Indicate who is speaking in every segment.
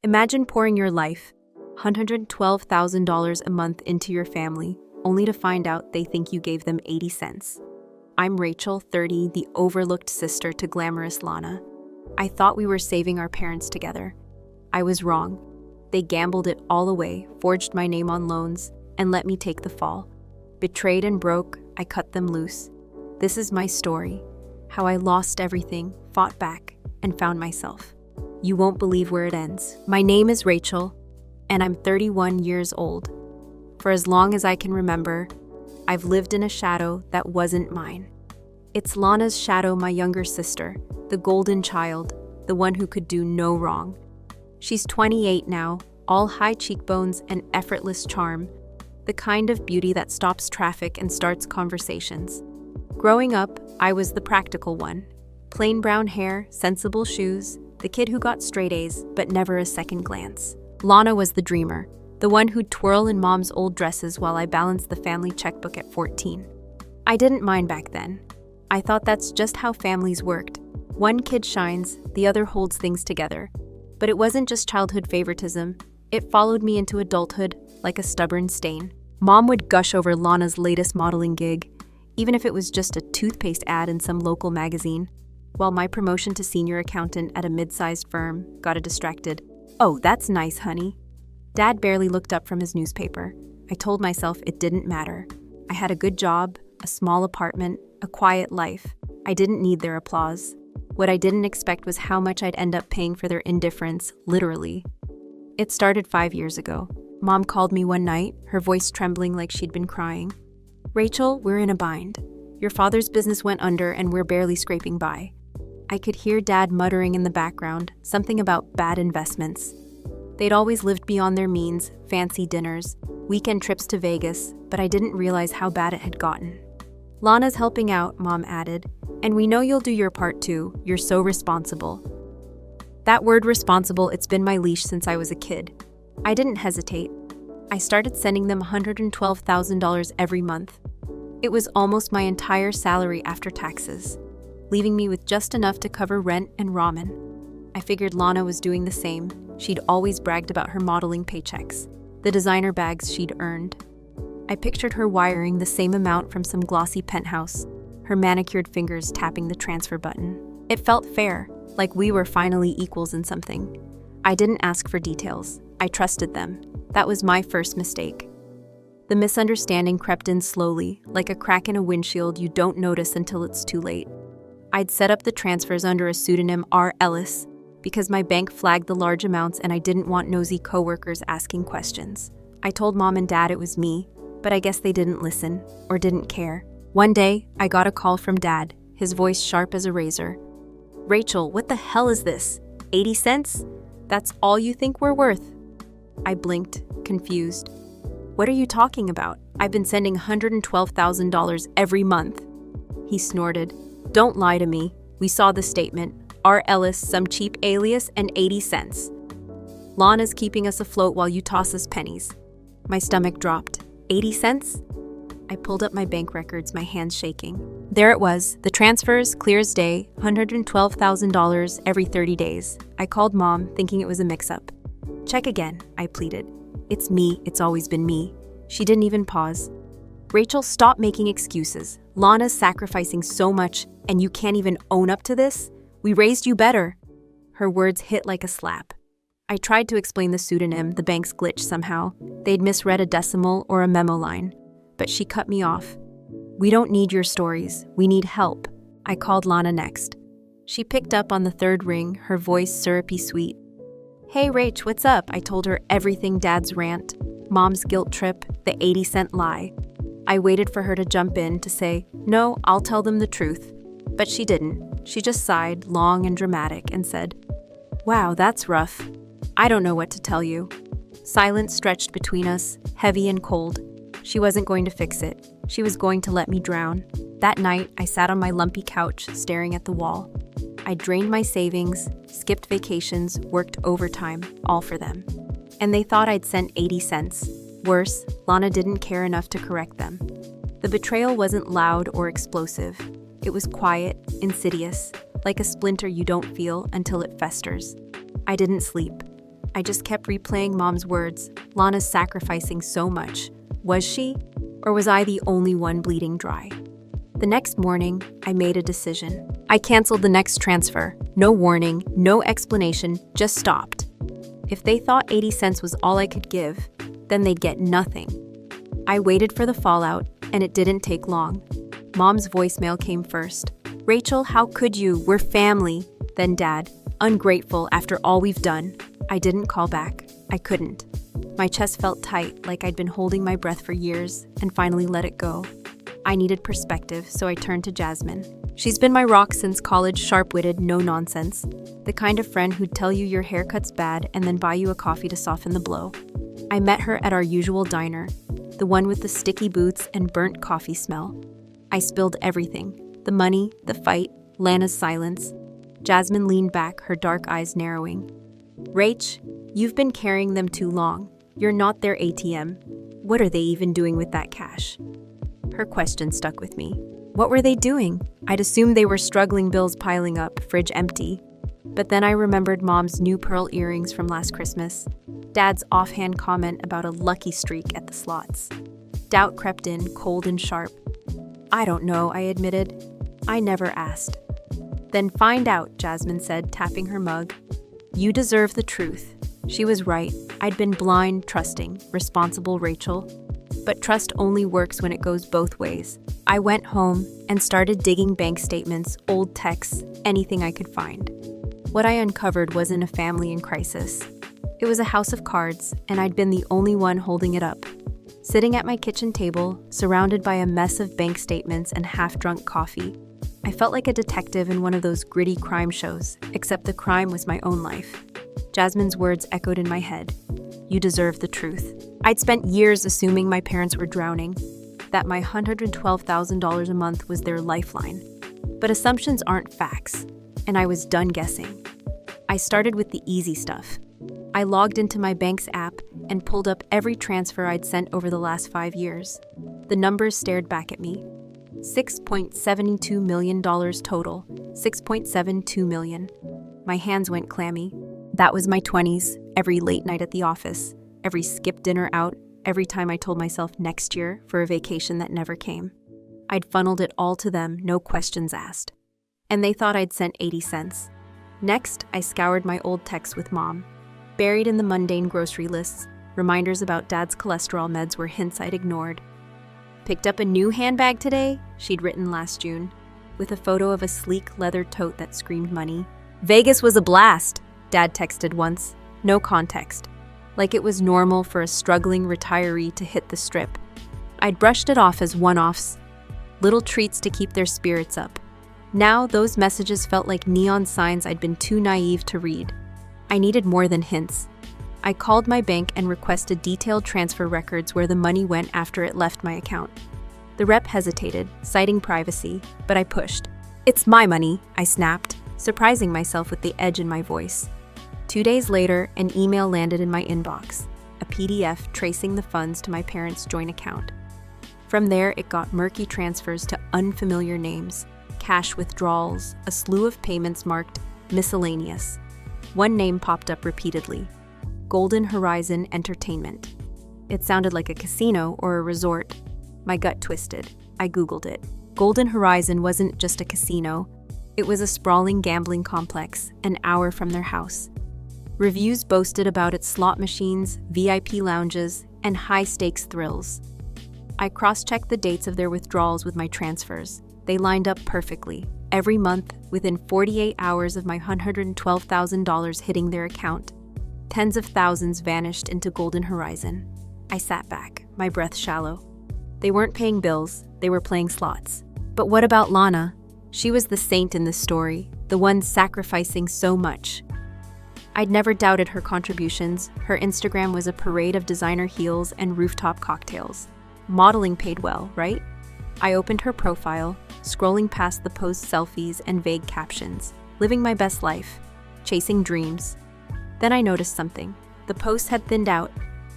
Speaker 1: Imagine pouring your life, $112,000 a month into your family, only to find out they think you gave them 80 cents. I'm Rachel, 30, the overlooked sister to glamorous Lana. I thought we were saving our parents together. I was wrong. They gambled it all away, forged my name on loans, and let me take the fall. Betrayed and broke, I cut them loose. This is my story, how I lost everything, fought back, and found myself. You won't believe where it ends. My name is Rachel, and I'm 31 years old. For as long as I can remember, I've lived in a shadow that wasn't mine. It's Lana's shadow, my younger sister, the golden child, the one who could do no wrong. She's 28 now, all high cheekbones and effortless charm, the kind of beauty that stops traffic and starts conversations. Growing up, I was the practical one. Plain brown hair, sensible shoes, the kid who got straight A's but never a second glance. Lana was the dreamer, the one who'd twirl in mom's old dresses while I balanced the family checkbook at 14. I didn't mind back then. I thought that's just how families worked. One kid shines, the other holds things together. But it wasn't just childhood favoritism. It followed me into adulthood like a stubborn stain. Mom would gush over Lana's latest modeling gig, even if it was just a toothpaste ad in some local magazine, while my promotion to senior accountant at a mid-sized firm got her distracted. "Oh, that's nice, honey." Dad barely looked up from his newspaper. I told myself it didn't matter. I had a good job, a small apartment, a quiet life. I didn't need their applause. What I didn't expect was how much I'd end up paying for their indifference, literally. It started 5 years ago. Mom called me one night, her voice trembling like she'd been crying. "Rachel, we're in a bind. Your father's business went under and we're barely scraping by." I could hear Dad muttering in the background, something about bad investments. They'd always lived beyond their means, fancy dinners, weekend trips to Vegas, but I didn't realize how bad it had gotten. "Lana's helping out," Mom added, "and we know you'll do your part too. You're so responsible." That word responsible, it's been my leash since I was a kid. I didn't hesitate. I started sending them $112,000 every month. It was almost my entire salary after taxes, leaving me with just enough to cover rent and ramen. I figured Lana was doing the same. She'd always bragged about her modeling paychecks, the designer bags she'd earned. I pictured her wiring the same amount from some glossy penthouse, her manicured fingers tapping the transfer button. It felt fair, like we were finally equals in something. I didn't ask for details. I trusted them. That was my first mistake. The misunderstanding crept in slowly, like a crack in a windshield you don't notice until it's too late. I'd set up the transfers under a pseudonym R. Ellis because my bank flagged the large amounts and I didn't want nosy coworkers asking questions. I told Mom and Dad it was me, but I guess they didn't listen or didn't care. One day, I got a call from Dad, his voice sharp as a razor. "Rachel, what the hell is this? 80 cents? That's all you think we're worth?" I blinked, confused. "What are you talking about? I've been sending $112,000 every month." He snorted. "Don't lie to me. We saw the statement. R. Ellis, some cheap alias, and 80 cents. Lana's keeping us afloat while you toss us pennies." My stomach dropped. 80 cents? I pulled up my bank records, my hands shaking. There it was, the transfers, clear as day, $112,000 every 30 days. I called Mom, thinking it was a mix-up. "Check again," I pleaded. "It's me, it's always been me." She didn't even pause. "Rachel, stop making excuses. Lana's sacrificing so much, and you can't even own up to this? We raised you better." Her words hit like a slap. I tried to explain the pseudonym, the bank's glitch somehow. They'd misread a decimal or a memo line. But she cut me off. "We don't need your stories. We need help." I called Lana next. She picked up on the third ring, her voice syrupy sweet. "Hey, Rach, what's up?" I told her everything, Dad's rant, Mom's guilt trip, the 80-cent lie. I waited for her to jump in to say, "No, I'll tell them the truth." But she didn't. She just sighed, long and dramatic, and said, "Wow, that's rough. I don't know what to tell you." Silence stretched between us, heavy and cold. She wasn't going to fix it. She was going to let me drown. That night, I sat on my lumpy couch, staring at the wall. I drained my savings, skipped vacations, worked overtime, all for them. And they thought I'd sent 80 cents. Worse, Lana didn't care enough to correct them. The betrayal wasn't loud or explosive. It was quiet, insidious, like a splinter you don't feel until it festers. I didn't sleep. I just kept replaying Mom's words. Lana's sacrificing so much. Was she? Or was I the only one bleeding dry? The next morning, I made a decision. I canceled the next transfer. No warning, no explanation, just stopped. If they thought 80 cents was all I could give, then they'd get nothing. I waited for the fallout, and it didn't take long. Mom's voicemail came first. "Rachel, how could you? We're family." Then Dad, "Ungrateful after all we've done." I didn't call back. I couldn't. My chest felt tight, like I'd been holding my breath for years, and finally let it go. I needed perspective, so I turned to Jasmine. She's been my rock since college, sharp-witted, no nonsense. The kind of friend who'd tell you your haircut's bad and then buy you a coffee to soften the blow. I met her at our usual diner, the one with the sticky boots and burnt coffee smell. I spilled everything. The money, the fight, Lana's silence. Jasmine leaned back, her dark eyes narrowing. "Rach, you've been carrying them too long. You're not their ATM. What are they even doing with that cash?" Her question stuck with me. What were they doing? I'd assumed they were struggling, bills piling up, fridge empty. But then I remembered Mom's new pearl earrings from last Christmas, Dad's offhand comment about a lucky streak at the slots. Doubt crept in, cold and sharp. "I don't know," I admitted. "I never asked." "Then find out," Jasmine said, tapping her mug. "You deserve the truth." She was right. I'd been blind, trusting, responsible Rachel. But trust only works when it goes both ways. I went home and started digging bank statements, old texts, anything I could find. What I uncovered wasn't a family in crisis. It was a house of cards, and I'd been the only one holding it up. Sitting at my kitchen table, surrounded by a mess of bank statements and half-drunk coffee, I felt like a detective in one of those gritty crime shows, except the crime was my own life. Jasmine's words echoed in my head. "You deserve the truth." I'd spent years assuming my parents were drowning, that my $112,000 a month was their lifeline. But assumptions aren't facts, and I was done guessing. I started with the easy stuff. I logged into my bank's app and pulled up every transfer I'd sent over the last 5 years. The numbers stared back at me. $6.72 million total. $6.72 million. My hands went clammy. That was my 20s, every late night at the office, every skipped dinner out, every time I told myself next year for a vacation that never came. I'd funneled it all to them, no questions asked. And they thought I'd sent 80 cents. Next, I scoured my old texts with Mom. Buried in the mundane grocery lists, reminders about Dad's cholesterol meds were hints I'd ignored. "Picked up a new handbag today," she'd written last June, with a photo of a sleek leather tote that screamed money. "Vegas was a blast," Dad texted once, no context, like it was normal for a struggling retiree to hit the strip. I'd brushed it off as one-offs, little treats to keep their spirits up. Now those messages felt like neon signs I'd been too naive to read. I needed more than hints. I called my bank and requested detailed transfer records where the money went after it left my account. The rep hesitated, citing privacy, but I pushed. "It's my money," I snapped, surprising myself with the edge in my voice. 2 days later, an email landed in my inbox, a PDF tracing the funds to my parents' joint account. From there, it got murky transfers to unfamiliar names, cash withdrawals, a slew of payments marked miscellaneous. One name popped up repeatedly: Golden Horizon Entertainment. It sounded like a casino or a resort. My gut twisted. I Googled it. Golden Horizon wasn't just a casino. It was a sprawling gambling complex, an hour from their house. Reviews boasted about its slot machines, VIP lounges, and high-stakes thrills. I cross-checked the dates of their withdrawals with my transfers. They lined up perfectly. Every month, within 48 hours of my $112,000 hitting their account, tens of thousands vanished into Golden Horizon. I sat back, my breath shallow. They weren't paying bills, they were playing slots. But what about Lana? She was the saint in this story, the one sacrificing so much. I'd never doubted her contributions. Her Instagram was a parade of designer heels and rooftop cocktails. Modeling paid well, right? I opened her profile, scrolling past the post selfies and vague captions, living my best life, chasing dreams. Then I noticed something. The posts had thinned out.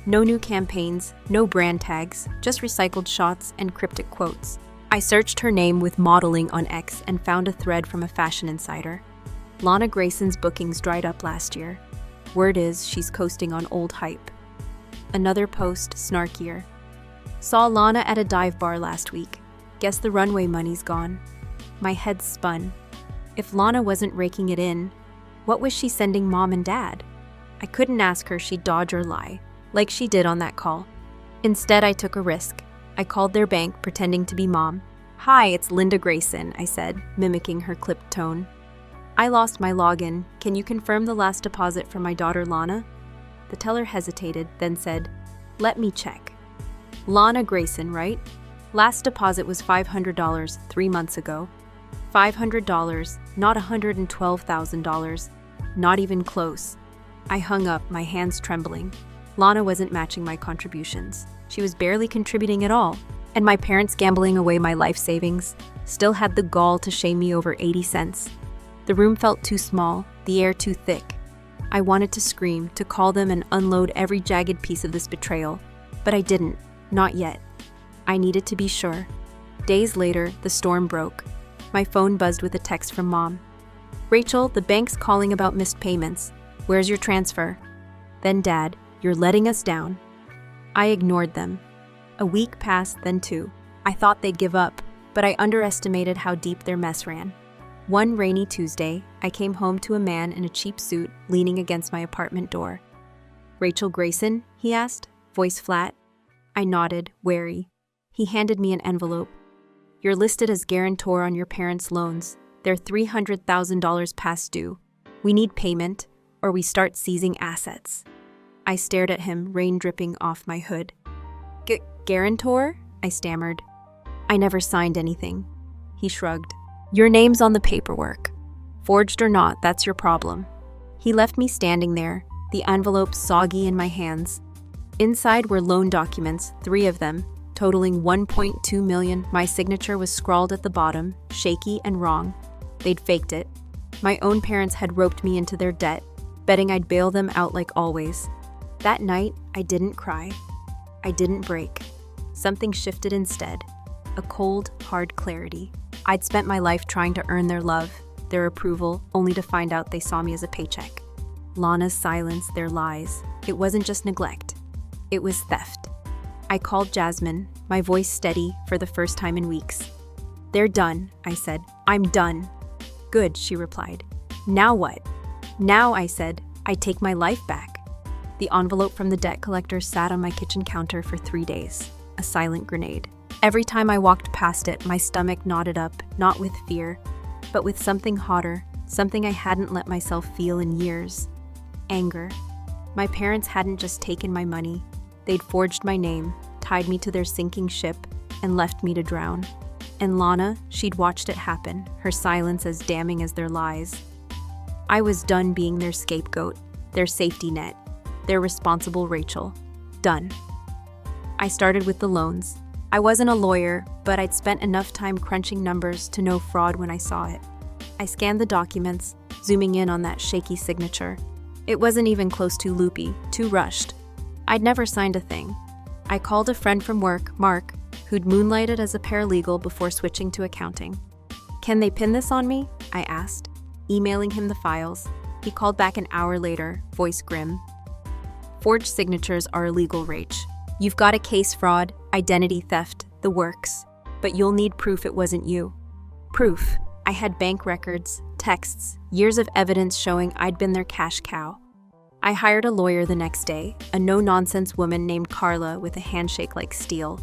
Speaker 1: No new campaigns, no brand tags, just recycled shots and cryptic quotes. I searched her name with modeling on X and found a thread from a fashion insider. Lana Grayson's bookings dried up last year. Word is she's coasting on old hype. Another post, snarkier. Saw Lana at a dive bar last week. Guess the runway money's gone. My head spun. If Lana wasn't raking it in, what was she sending mom and dad? I couldn't ask her she'd dodge or lie, like she did on that call. Instead, I took a risk. I called their bank, pretending to be mom. "Hi, it's Linda Grayson," I said, mimicking her clipped tone. "I lost my login. Can you confirm the last deposit from my daughter Lana?" The teller hesitated, then said, "Let me check." "Lana Grayson, right? Last deposit was $500 3 months ago. $500, not $112,000. Not even close." I hung up, my hands trembling. Lana wasn't matching my contributions. She was barely contributing at all. And my parents gambling away my life savings still had the gall to shame me over 80 cents. The room felt too small, the air too thick. I wanted to scream, to call them and unload every jagged piece of this betrayal. But I didn't. Not yet. I needed to be sure. Days later, the storm broke. My phone buzzed with a text from Mom. "Rachel, the bank's calling about missed payments. Where's your transfer?" Then Dad, "You're letting us down." I ignored them. A week passed, then 2. I thought they'd give up, but I underestimated how deep their mess ran. One rainy Tuesday, I came home to a man in a cheap suit leaning against my apartment door. "Rachel Grayson?" he asked, voice flat. I nodded, wary. He handed me an envelope. "You're listed as guarantor on your parents' loans. They're $300,000 past due. We need payment, or we start seizing assets." I stared at him, rain dripping off my hood. Guarantor?" I stammered. "I never signed anything." He shrugged. "Your name's on the paperwork. Forged or not, that's your problem." He left me standing there, the envelope soggy in my hands. Inside were loan documents, 3 of them, totaling $1.2 million. My signature was scrawled at the bottom, shaky and wrong. They'd faked it. My own parents had roped me into their debt, betting I'd bail them out like always. That night, I didn't cry. I didn't break. Something shifted instead. A cold, hard clarity. I'd spent my life trying to earn their love, their approval, only to find out they saw me as a paycheck. Lana's silence, their lies. It wasn't just neglect. It was theft. I called Jasmine, my voice steady for the first time in weeks. "They're done," I said. "I'm done." "Good," she replied. "Now what?" "Now," I said, "I take my life back." The envelope from the debt collector sat on my kitchen counter for 3 days, a silent grenade. Every time I walked past it, my stomach knotted up, not with fear, but with something hotter, something I hadn't let myself feel in years. Anger. My parents hadn't just taken my money. They'd forged my name, tied me to their sinking ship, and left me to drown. And Lana, she'd watched it happen, her silence as damning as their lies. I was done being their scapegoat, their safety net, their responsible Rachel. Done. I started with the loans. I wasn't a lawyer, but I'd spent enough time crunching numbers to know fraud when I saw it. I scanned the documents, zooming in on that shaky signature. It wasn't even close to loopy, too rushed. I'd never signed a thing. I called a friend from work, Mark, who'd moonlighted as a paralegal before switching to accounting. "Can they pin this on me?" I asked, emailing him the files. He called back an hour later, voice grim. "Forged signatures are illegal, Rach. You've got a case fraud, identity theft, the works. But you'll need proof it wasn't you." Proof. I had bank records, texts, years of evidence showing I'd been their cash cow. I hired a lawyer the next day, a no-nonsense woman named Carla with a handshake like steel.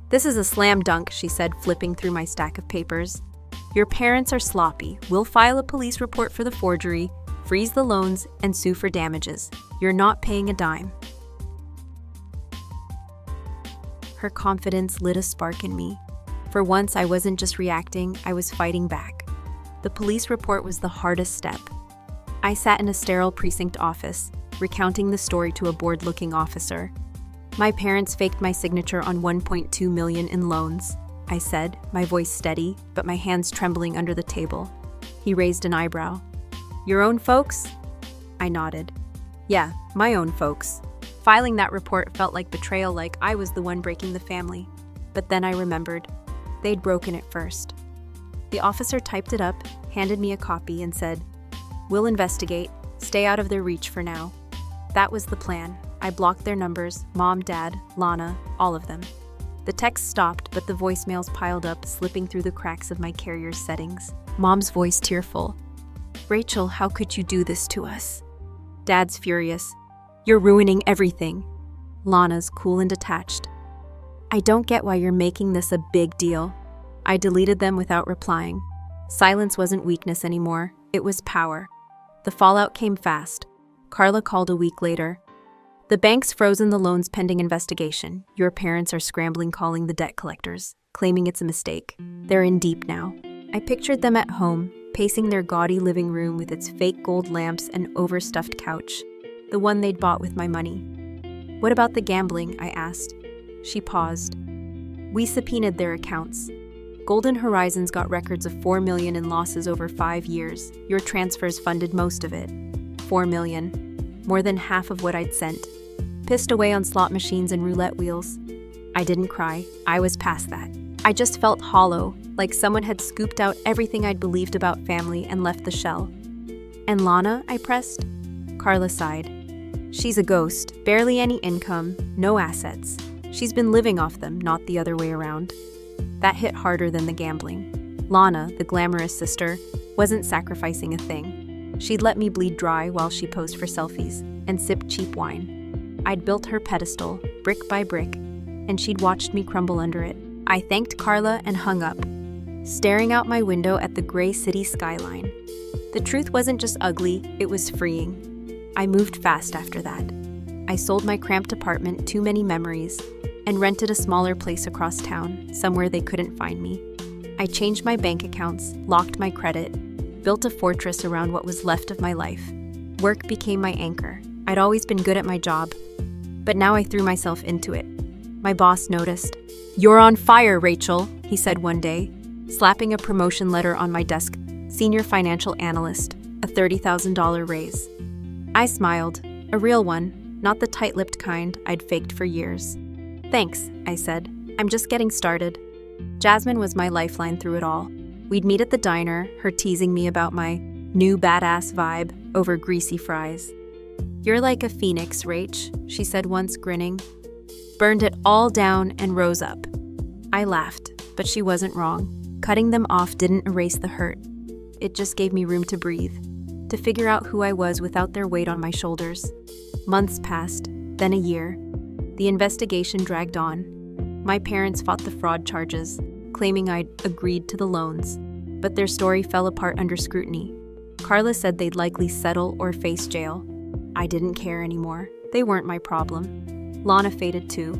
Speaker 1: "This is a slam dunk," she said, flipping through my stack of papers. "Your parents are sloppy. We'll file a police report for the forgery, freeze the loans, and sue for damages. You're not paying a dime." Her confidence lit a spark in me. For once, I wasn't just reacting, I was fighting back. The police report was the hardest step. I sat in a sterile precinct office, recounting the story to a bored-looking officer. "My parents faked my signature on $1.2 million in loans," I said, my voice steady, but my hands trembling under the table. He raised an eyebrow. "Your own folks?" I nodded. "Yeah, my own folks." Filing that report felt like betrayal, like I was the one breaking the family. But then I remembered. They'd broken it first. The officer typed it up, handed me a copy, and said, "We'll investigate. Stay out of their reach for now." That was the plan. I blocked their numbers, Mom, Dad, Lana, all of them. The texts stopped, but the voicemails piled up, slipping through the cracks of my carrier's settings. Mom's voice tearful. "Rachel, how could you do this to us?" Dad's furious. "You're ruining everything." Lana's cool and detached. "I don't get why you're making this a big deal." I deleted them without replying. Silence wasn't weakness anymore, it was power. The fallout came fast. Carla called a week later. "The bank's frozen the loans pending investigation. Your parents are scrambling, calling the debt collectors, claiming it's a mistake. They're in deep now." I pictured them at home, pacing their gaudy living room with its fake gold lamps and overstuffed couch, the one they'd bought with my money. "What about the gambling?" I asked. She paused. "We subpoenaed their accounts. Golden Horizons got records of $4 million in losses over 5 years. Your transfers funded most of it. $4 million. More than half of what I'd sent. Pissed away on slot machines and roulette wheels." I didn't cry. I was past that. I just felt hollow, like someone had scooped out everything I'd believed about family and left the shell. "And Lana?" I pressed. Carla sighed. "She's a ghost. Barely any income, no assets. She's been living off them, not the other way around." That hit harder than the gambling. Lana, the glamorous sister, wasn't sacrificing a thing. She'd let me bleed dry while she posed for selfies and sipped cheap wine. I'd built her pedestal, brick by brick, and she'd watched me crumble under it. I thanked Carla and hung up, staring out my window at the gray city skyline. The truth wasn't just ugly, it was freeing. I moved fast after that. I sold my cramped apartment, Too Many Memories, and rented a smaller place across town, somewhere they couldn't find me. I changed my bank accounts, locked my credit, built a fortress around what was left of my life. Work became my anchor. I'd always been good at my job, but now I threw myself into it. My boss noticed. "You're on fire, Rachel," he said one day, slapping a promotion letter on my desk. Senior financial analyst, a $30,000 raise. I smiled, a real one, not the tight-lipped kind I'd faked for years. "Thanks," I said. "I'm just getting started." Jasmine was my lifeline through it all. We'd meet at the diner, her teasing me about my new badass vibe over greasy fries. "You're like a phoenix, Rach," she said once, grinning. "Burned it all down and rose up." I laughed, but she wasn't wrong. Cutting them off didn't erase the hurt. It just gave me room to breathe, to figure out who I was without their weight on my shoulders. Months passed, then a year. The investigation dragged on. My parents fought the fraud charges, claiming I'd agreed to the loans, but their story fell apart under scrutiny. Carla said they'd likely settle or face jail. I didn't care anymore. They weren't my problem. Lana faded too.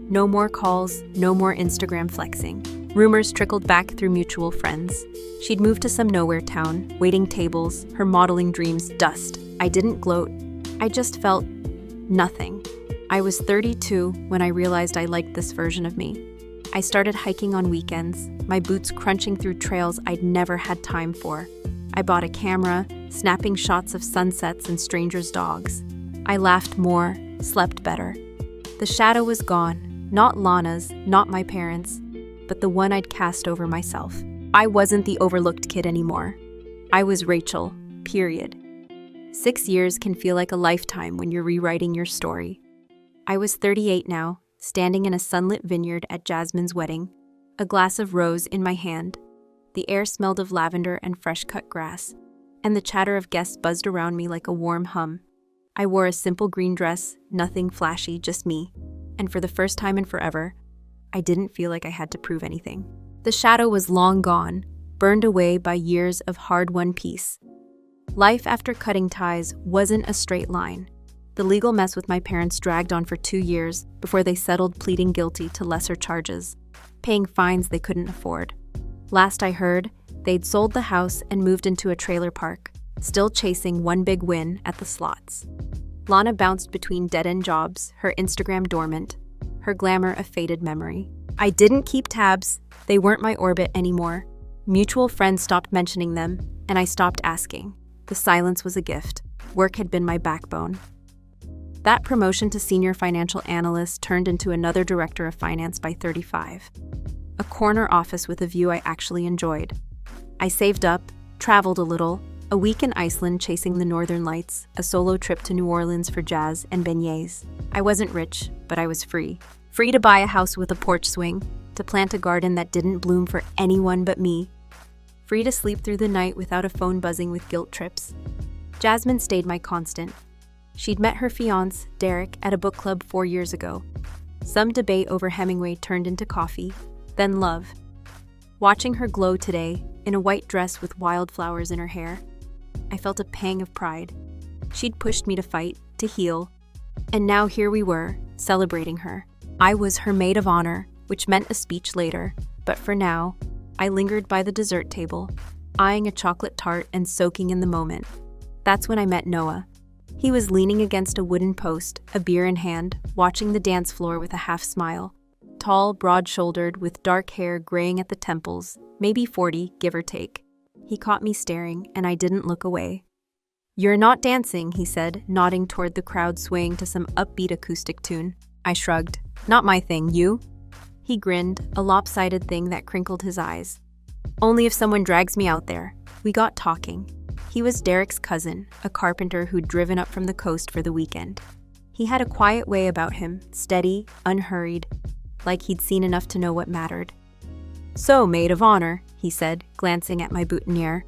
Speaker 1: No more calls, no more Instagram flexing. Rumors trickled back through mutual friends. She'd moved to some nowhere town, waiting tables, her modeling dreams dust. I didn't gloat. I just felt nothing. I was 32 when I realized I liked this version of me. I started hiking on weekends, my boots crunching through trails I'd never had time for. I bought a camera, snapping shots of sunsets and strangers' dogs. I laughed more, slept better. The shadow was gone, not Lana's, not my parents', but the one I'd cast over myself. I wasn't the overlooked kid anymore. I was Rachel, period. 6 years can feel like a lifetime when you're rewriting your story. I was 38 now, standing in a sunlit vineyard at Jasmine's wedding, a glass of rose in my hand. The air smelled of lavender and fresh-cut grass, and the chatter of guests buzzed around me like a warm hum. I wore a simple green dress, nothing flashy, just me, and for the first time in forever, I didn't feel like I had to prove anything. The shadow was long gone, burned away by years of hard-won peace. Life after cutting ties wasn't a straight line. The legal mess with my parents dragged on for 2 years before they settled, pleading guilty to lesser charges, paying fines they couldn't afford. Last I heard, they'd sold the house and moved into a trailer park, still chasing one big win at the slots. Lana bounced between dead-end jobs, her Instagram dormant, her glamour a faded memory. I didn't keep tabs. They weren't my orbit anymore. Mutual friends stopped mentioning them, and I stopped asking. The silence was a gift. Work had been my backbone. That promotion to senior financial analyst turned into another director of finance by 35. A corner office with a view I actually enjoyed. I saved up, traveled a little, A week in Iceland chasing the northern lights, a solo trip to New Orleans for jazz and beignets. I wasn't rich, but I was free. Free to buy a house with a porch swing, to plant a garden that didn't bloom for anyone but me. Free to sleep through the night without a phone buzzing with guilt trips. Jasmine stayed my constant. She'd met her fiancé, Derek, at a book club 4 years ago. Some debate over Hemingway turned into coffee, then love. Watching her glow today, in a white dress with wildflowers in her hair, I felt a pang of pride. She'd pushed me to fight, to heal, and now here we were, celebrating her. I was her maid of honor, which meant a speech later, but for now, I lingered by the dessert table, eyeing a chocolate tart and soaking in the moment. That's when I met Noah. He was leaning against a wooden post, a beer in hand, watching the dance floor with a half smile. Tall, broad-shouldered, with dark hair graying at the temples, maybe 40, give or take. He caught me staring, and I didn't look away. "You're not dancing," he said, nodding toward the crowd swaying to some upbeat acoustic tune. I shrugged. "Not my thing, you?" He grinned, a lopsided thing that crinkled his eyes. "Only if someone drags me out there." We got talking. He was Derek's cousin, a carpenter who'd driven up from the coast for the weekend. He had a quiet way about him, steady, unhurried, like he'd seen enough to know what mattered. "So, maid of honor," he said, glancing at my boutonniere.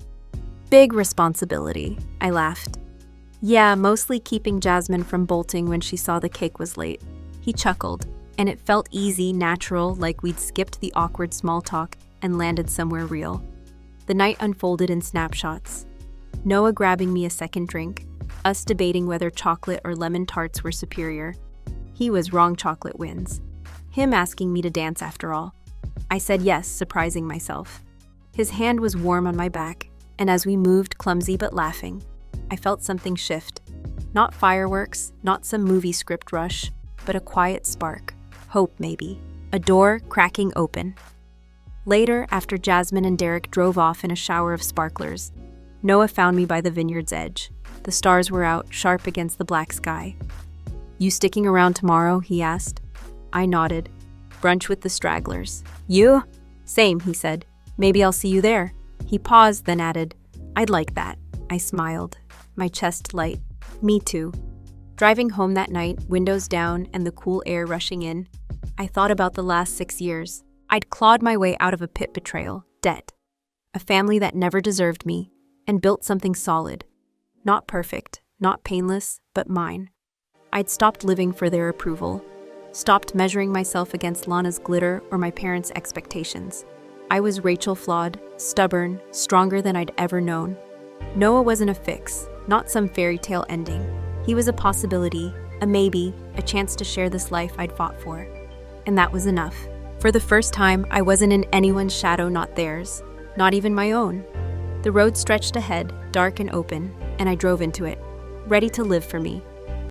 Speaker 1: "Big responsibility," I laughed. "Yeah, mostly keeping Jasmine from bolting when she saw the cake was late." He chuckled, and it felt easy, natural, like we'd skipped the awkward small talk and landed somewhere real. The night unfolded in snapshots. Noah grabbing me a second drink, us debating whether chocolate or lemon tarts were superior. He was wrong, chocolate wins. Him asking me to dance after all. I said yes, surprising myself. His hand was warm on my back, and as we moved, clumsy but laughing, I felt something shift. Not fireworks, not some movie script rush, but a quiet spark. Hope, maybe. A door cracking open. Later, after Jasmine and Derek drove off in a shower of sparklers, Noah found me by the vineyard's edge. The stars were out, sharp against the black sky. "You sticking around tomorrow?" he asked. I nodded. "Brunch with the stragglers." "You?" "Same," he said. "Maybe I'll see you there." He paused, then added, "I'd like that." I smiled, my chest light. Me too. Driving home that night, windows down and the cool air rushing in, I thought about the last 6 years. I'd clawed my way out of a pit betrayal, debt, a family that never deserved me, and built something solid. Not perfect, not painless, but mine. I'd stopped living for their approval, stopped measuring myself against Lana's glitter or my parents' expectations. I was Rachel, flawed, stubborn, stronger than I'd ever known. Noah wasn't a fix, not some fairy tale ending. He was a possibility, a maybe, a chance to share this life I'd fought for. And that was enough. For the first time, I wasn't in anyone's shadow, not theirs, not even my own. The road stretched ahead, dark and open, and I drove into it, ready to live for me,